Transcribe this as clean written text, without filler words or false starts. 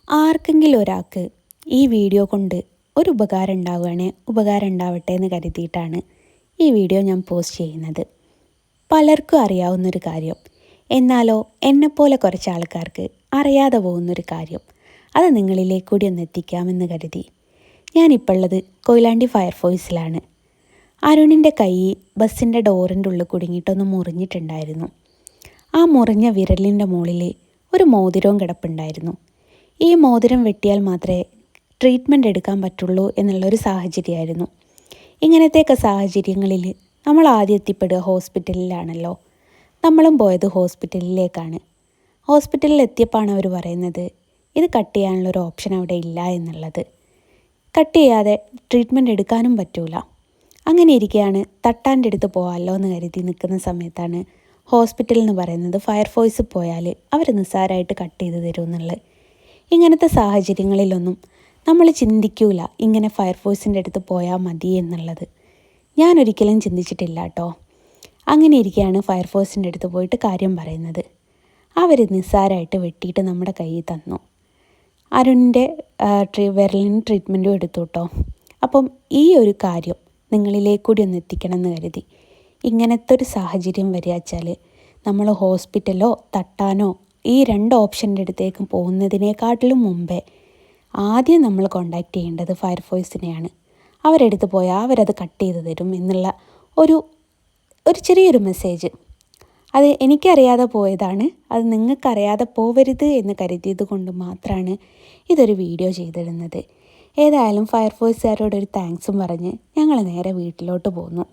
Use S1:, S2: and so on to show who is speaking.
S1: ആർക്കെങ്കിലും ഒരാൾക്ക് ഈ വീഡിയോ കൊണ്ട് ഒരു ഉപകാരം ഉണ്ടാവട്ടെ എന്ന് കരുതിയിട്ടാണ് ഈ വീഡിയോ ഞാൻ പോസ്റ്റ് ചെയ്യുന്നത്. പലർക്കും അറിയാവുന്നൊരു കാര്യം, എന്നാലോ എന്നെപ്പോലെ കുറച്ച് ആൾക്കാർക്ക് അറിയാതെ പോകുന്നൊരു കാര്യം, അത് നിങ്ങളിലേക്ക് കൂടി ഒന്ന് എത്തിക്കാമെന്ന് കരുതി. ഞാനിപ്പോൾ ഉള്ളത് കൊയിലാണ്ടി ഫയർഫോഴ്സിലാണ്. അരുണിൻ്റെ കൈ ബസ്സിൻ്റെ ഡോറിൻ്റെ ഉള്ളിൽ കുടുങ്ങിയിട്ടൊന്ന് മുറിഞ്ഞിട്ടുണ്ടായിരുന്നു. ആ മുറിഞ്ഞ വിരലിൻ്റെ മുകളിൽ ഒരു മോതിരവും കിടപ്പുണ്ടായിരുന്നു. ഈ മോതിരം വെട്ടിയാൽ മാത്രമേ ട്രീറ്റ്മെൻറ്റ് എടുക്കാൻ പറ്റുള്ളൂ എന്നുള്ളൊരു സാഹചര്യമായിരുന്നു. ഇങ്ങനത്തെയൊക്കെ സാഹചര്യങ്ങളിൽ നമ്മൾ ആദ്യം എത്തിപ്പെടുക ഹോസ്പിറ്റലിലാണല്ലോ. നമ്മളും പോയത് ഹോസ്പിറ്റലിലേക്കാണ്. ഹോസ്പിറ്റലിൽ എത്തിയപ്പോഴാണ് അവർ പറയുന്നത് ഇത് കട്ട് ചെയ്യാനുള്ളൊരു ഓപ്ഷൻ അവിടെ ഇല്ല എന്നുള്ളത്. കട്ട് ചെയ്യാതെ ട്രീറ്റ്മെൻറ്റ് എടുക്കാനും പറ്റൂല. അങ്ങനെ ഇരിക്കുകയാണ് തട്ടാൻ്റെ അടുത്ത് പോകാമല്ലോ എന്ന് കരുതി നിൽക്കുന്ന സമയത്താണ് ഹോസ്പിറ്റൽ എന്ന് പറയുന്നത് ഫയർഫോഴ്സിൽ പോയാൽ അവർ നിസ്സാരമായിട്ട് കട്ട് ചെയ്ത് തരും എന്നുള്ളത്. ഇങ്ങനത്തെ സാഹചര്യങ്ങളിലൊന്നും നമ്മൾ ചിന്തിക്കൂല ഇങ്ങനെ ഫയർഫോഴ്സിൻ്റെ അടുത്ത് പോയാൽ മതി എന്നുള്ളത്. ഞാനൊരിക്കലും ചിന്തിച്ചിട്ടില്ല കേട്ടോ. അങ്ങനെ ഇരിക്കുകയാണ് ഫയർഫോഴ്സിൻ്റെ അടുത്ത് പോയിട്ട് കാര്യം പറയുന്നത്. അവർ നിസ്സാരമായിട്ട് വെട്ടിയിട്ട് നമ്മുടെ കയ്യിൽ തന്നു. അരുണിൻ്റെ വിരലിന് ട്രീറ്റ്മെൻറ്റും എടുത്തു കേട്ടോ. അപ്പം ഈ ഒരു കാര്യം നിങ്ങളിലേക്ക് കൂടി ഒന്ന് എത്തിക്കണം എന്ന് കരുതി. ഇങ്ങനത്തെ ഒരു സാഹചര്യം വരിക വെച്ചാൽ നമ്മൾ ഹോസ്പിറ്റലോ തട്ടാനോ ഈ രണ്ട് ഓപ്ഷൻ്റെ അടുത്തേക്ക് പോകുന്നതിനേക്കാട്ടിലും മുമ്പേ ആദ്യം നമ്മൾ കോണ്ടാക്ട് ചെയ്യേണ്ടത് ഫയർഫോഴ്സിനെയാണ്. അവരെടുത്ത് പോയാൽ അവരത് കട്ട് ചെയ്ത് തരും എന്നുള്ള ഒരു ചെറിയൊരു മെസ്സേജ്. അത് എനിക്കറിയാതെ പോയതാണ്. അത് നിങ്ങൾക്കറിയാതെ പോവരുത് എന്ന് കരുതിയത് കൊണ്ട് മാത്രമാണ് ഇതൊരു വീഡിയോ ചെയ്തിടുന്നത്. ഏതായാലും ഫയർഫോഴ്സുകാരോടൊരു താങ്ക്സും പറഞ്ഞ് ഞങ്ങൾ നേരെ വീട്ടിലോട്ട് പോന്നു.